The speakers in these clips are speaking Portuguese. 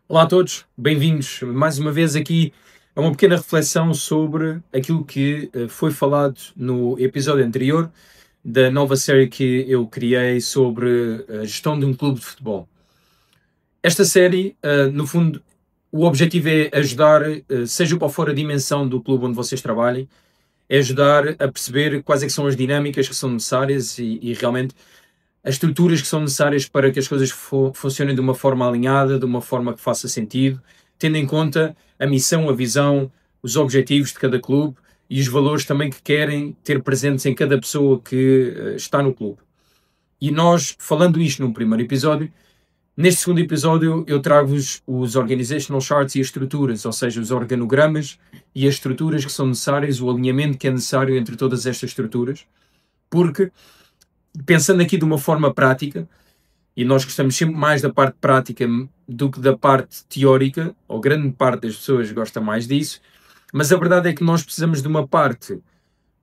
Olá a todos, bem-vindos mais uma vez aqui a uma pequena reflexão sobre aquilo que foi falado no episódio anterior da nova série que eu criei sobre a gestão de um clube de futebol. Esta série, no fundo, o objetivo é ajudar, seja qual for a dimensão do clube onde vocês trabalhem, é ajudar a perceber quais é que são as dinâmicas que são necessárias e realmente as estruturas que são necessárias para que as coisas funcionem de uma forma alinhada, de uma forma que faça sentido, tendo em conta a missão, a visão, os objetivos de cada clube e os valores também que querem ter presentes em cada pessoa que está no clube. E nós, falando isto num primeiro episódio, neste segundo episódio eu trago-vos os organizational charts e as estruturas, ou seja, os organogramas e as estruturas que são necessárias, o alinhamento que é necessário entre todas estas estruturas, porque pensando aqui de uma forma prática, e nós gostamos sempre mais da parte prática do que da parte teórica, ou grande parte das pessoas gosta mais disso, mas a verdade é que nós precisamos de uma parte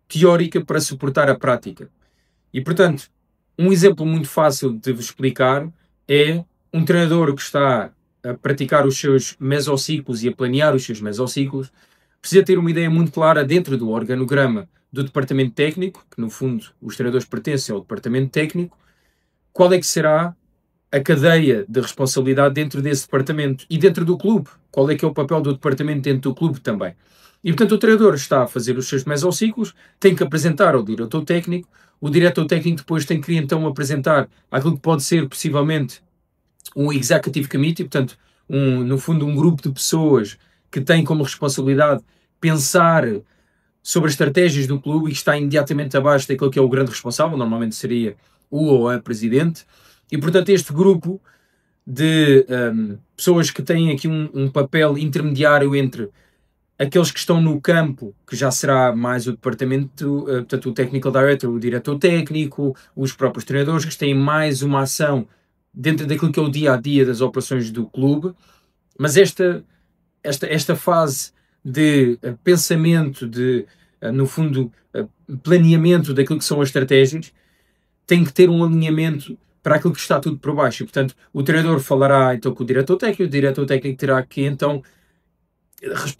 teórica para suportar a prática. E, portanto, um exemplo muito fácil de vos explicar é um treinador que está a praticar os seus mesociclos e a planear os seus mesociclos, precisa ter uma ideia muito clara dentro do organograma do departamento técnico, que no fundo os treinadores pertencem ao departamento técnico, qual é que será a cadeia de responsabilidade dentro desse departamento e dentro do clube, qual é que é o papel do departamento dentro do clube também. E portanto o treinador está a fazer os seus mesociclos, tem que apresentar ao diretor técnico, o diretor técnico depois tem que então apresentar aquilo que pode ser possivelmente um executive committee, portanto no fundo um grupo de pessoas que tem como responsabilidade pensar sobre as estratégias do clube e que está imediatamente abaixo daquele que é o grande responsável, normalmente seria o ou a presidente, e portanto este grupo de pessoas que têm aqui um papel intermediário entre aqueles que estão no campo, que já será mais o departamento, portanto o technical director, o diretor técnico, os próprios treinadores, que têm mais uma ação dentro daquilo que é o dia-a-dia das operações do clube, mas esta fase de pensamento, de, no fundo, planeamento daquilo que são as estratégias, tem que ter um alinhamento para aquilo que está tudo por baixo. E, portanto, o treinador falará então com o diretor técnico terá que então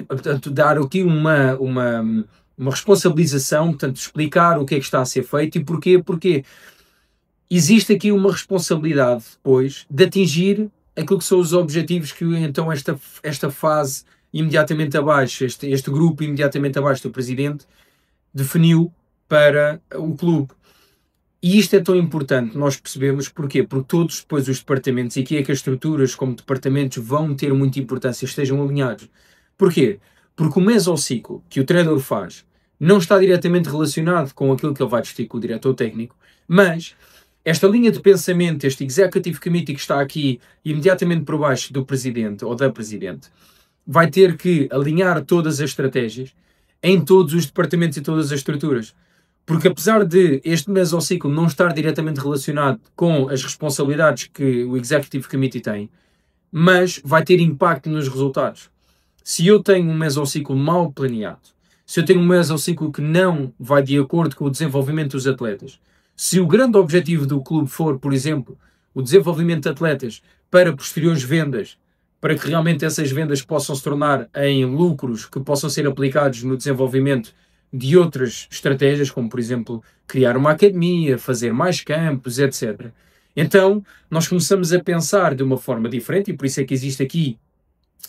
portanto, dar aqui uma responsabilização, portanto, explicar o que é que está a ser feito e porquê, porque existe aqui uma responsabilidade depois de atingir aquilo que são os objetivos que então esta fase imediatamente abaixo, este grupo imediatamente abaixo do presidente definiu para o clube. E isto é tão importante, nós percebemos porquê? Porque todos depois os departamentos, e aqui é que as estruturas como departamentos vão ter muita importância, estejam alinhados. Porquê? Porque o mesociclo que o treinador faz não está diretamente relacionado com aquilo que ele vai discutir com o diretor técnico, mas esta linha de pensamento, este executive committee que está aqui imediatamente por baixo do presidente ou da presidente, vai ter que alinhar todas as estratégias em todos os departamentos e todas as estruturas. Porque apesar de este mesociclo não estar diretamente relacionado com as responsabilidades que o Executive Committee tem, mas vai ter impacto nos resultados. Se eu tenho um mesociclo mal planeado, se eu tenho um mesociclo que não vai de acordo com o desenvolvimento dos atletas, se o grande objetivo do clube for, por exemplo, o desenvolvimento de atletas para posteriores vendas, para que realmente essas vendas possam se tornar em lucros que possam ser aplicados no desenvolvimento de outras estratégias, como por exemplo criar uma academia, fazer mais campos, etc. Então nós começamos a pensar de uma forma diferente e por isso é que existe aqui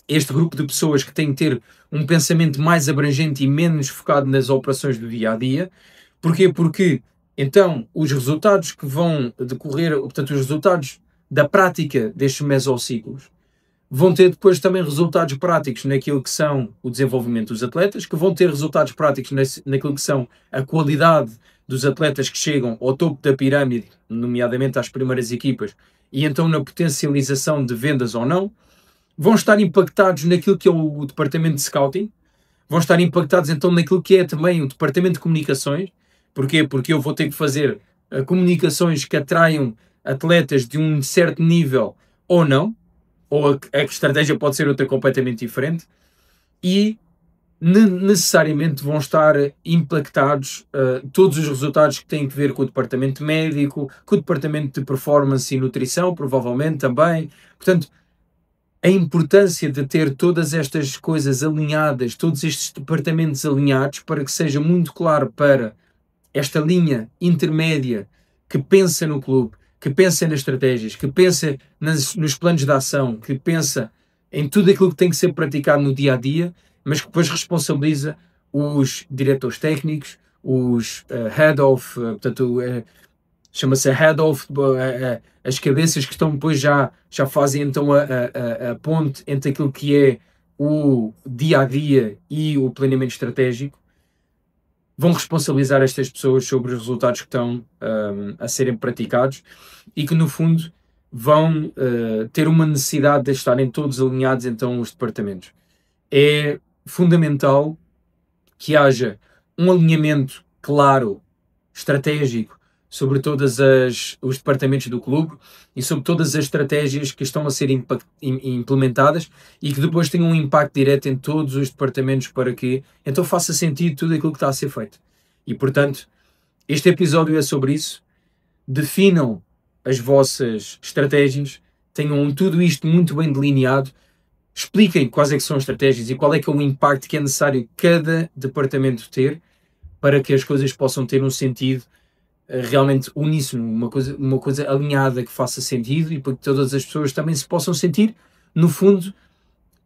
este grupo de pessoas que têm que ter um pensamento mais abrangente e menos focado nas operações do dia a dia. Porquê? Porque então os resultados que vão decorrer, portanto, os resultados da prática destes mesociclos vão ter depois também resultados práticos naquilo que são o desenvolvimento dos atletas, que vão ter resultados práticos naquilo que são a qualidade dos atletas que chegam ao topo da pirâmide, nomeadamente às primeiras equipas, e então na potencialização de vendas ou não, vão estar impactados naquilo que é o departamento de scouting, vão estar impactados então naquilo que é também o departamento de comunicações. Porquê? Porque eu vou ter que fazer comunicações que atraiam atletas de um certo nível ou não, ou a estratégia pode ser outra completamente diferente, e necessariamente vão estar impactados todos os resultados que têm a ver com o departamento médico, com o departamento de performance e nutrição, provavelmente também. Portanto, a importância de ter todas estas coisas alinhadas, todos estes departamentos alinhados, para que seja muito claro para esta linha intermédia que pensa no clube, que pensa nas estratégias, que pensa nos planos de ação, que pensa em tudo aquilo que tem que ser praticado no dia a dia, mas que depois responsabiliza os diretores técnicos, os head of, portanto, chama-se head of, as cabeças que estão depois já fazem então a ponte entre aquilo que é o dia a dia e o planeamento estratégico. Vão responsabilizar estas pessoas sobre os resultados que estão a serem praticados e que, no fundo, vão ter uma necessidade de estarem todos alinhados, então, os departamentos. É fundamental que haja um alinhamento claro, estratégico, sobre todos os departamentos do clube e sobre todas as estratégias que estão a ser implementadas e que depois tenham um impacto direto em todos os departamentos para que então faça sentido tudo aquilo que está a ser feito. E, portanto, este episódio é sobre isso. Definam as vossas estratégias, tenham tudo isto muito bem delineado, expliquem quais é que são as estratégias e qual é que é o impacto que é necessário cada departamento ter para que as coisas possam ter um sentido realmente uníssono, uma coisa alinhada que faça sentido e para que todas as pessoas também se possam sentir, no fundo,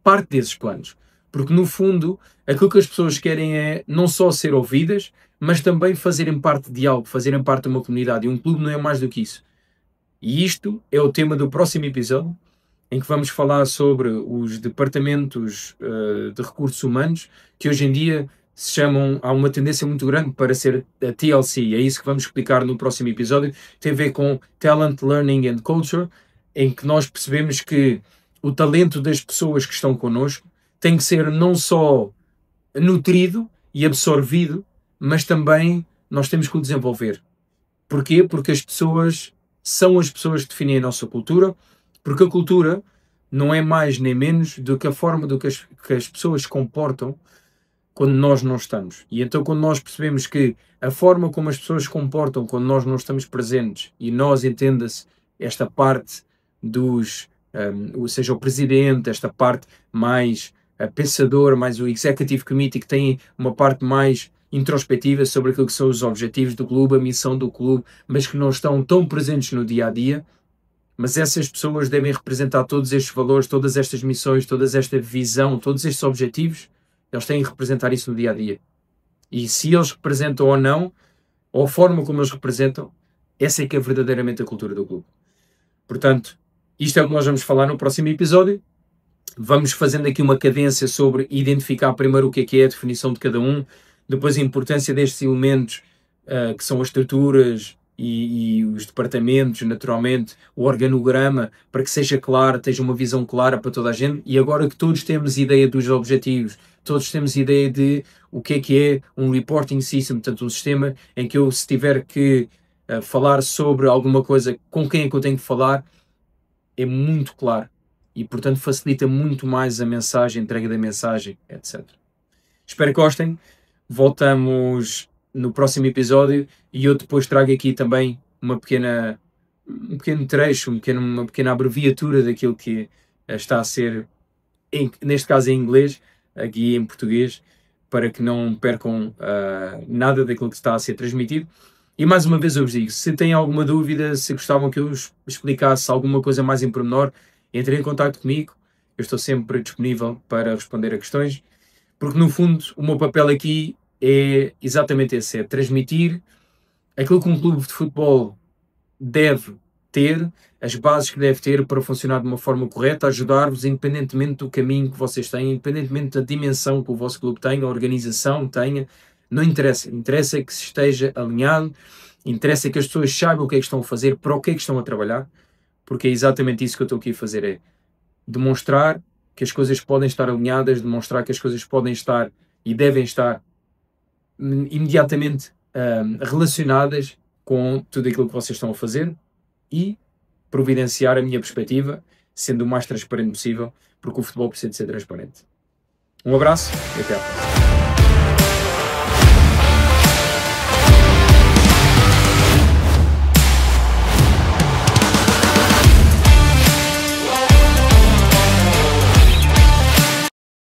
parte desses planos. Porque, no fundo, aquilo que as pessoas querem é não só ser ouvidas, mas também fazerem parte de algo, fazerem parte de uma comunidade. E um clube não é mais do que isso. E isto é o tema do próximo episódio, em que vamos falar sobre os departamentos de recursos humanos, que hoje em dia se chamam, há uma tendência muito grande para ser a TLC, é isso que vamos explicar no próximo episódio, tem a ver com Talent, Learning and Culture, em que nós percebemos que o talento das pessoas que estão connosco tem que ser não só nutrido e absorvido, mas também nós temos que o desenvolver. Porquê? Porque as pessoas são as pessoas que definem a nossa cultura, porque a cultura não é mais nem menos do que a forma do que as pessoas se comportam quando nós não estamos. E então quando nós percebemos que a forma como as pessoas se comportam quando nós não estamos presentes, e nós, entenda-se, esta parte dos, ou seja, o presidente, esta parte mais pensadora, mais o executive committee, que tem uma parte mais introspectiva sobre aquilo que são os objetivos do clube, a missão do clube, mas que não estão tão presentes no dia a dia. Mas essas pessoas devem representar todos estes valores, todas estas missões, toda esta visão, todos estes objetivos. Eles têm que representar isso no dia a dia. E se eles representam ou não, ou a forma como eles representam, essa é que é verdadeiramente a cultura do clube. Portanto, isto é o que nós vamos falar no próximo episódio. Vamos fazendo aqui uma cadência sobre identificar primeiro o que é a definição de cada um, depois a importância destes elementos que são as estruturas e os departamentos, naturalmente, o organograma, para que seja claro, tenha uma visão clara para toda a gente. E agora que todos temos ideia dos objetivos, todos temos ideia de o que é um reporting system, portanto um sistema em que eu, se tiver que falar sobre alguma coisa, com quem é que eu tenho que falar, é muito claro. E, portanto, facilita muito mais a mensagem, a entrega da mensagem, etc. Espero que gostem. Voltamos no próximo episódio e eu depois trago aqui também um pequeno trecho, uma pequena abreviatura daquilo que está a ser, neste caso em inglês, aqui em português, para que não percam nada daquilo que está a ser transmitido. E mais uma vez eu vos digo, se têm alguma dúvida, se gostavam que eu explicasse alguma coisa mais em pormenor, entrem em contato comigo, eu estou sempre disponível para responder a questões, porque no fundo o meu papel aqui é exatamente esse, é transmitir aquilo que um clube de futebol deve ter, as bases que deve ter para funcionar de uma forma correta, ajudar-vos independentemente do caminho que vocês têm, independentemente da dimensão que o vosso clube tenha, a organização tenha, não interessa, interessa que se esteja alinhado, interessa que as pessoas saibam o que é que estão a fazer, para o que é que estão a trabalhar, porque é exatamente isso que eu estou aqui a fazer, é demonstrar que as coisas podem estar alinhadas, demonstrar que as coisas podem estar e devem estar imediatamente relacionadas com tudo aquilo que vocês estão a fazer e providenciar a minha perspectiva, sendo o mais transparente possível, porque o futebol precisa de ser transparente. Um abraço e até à próxima.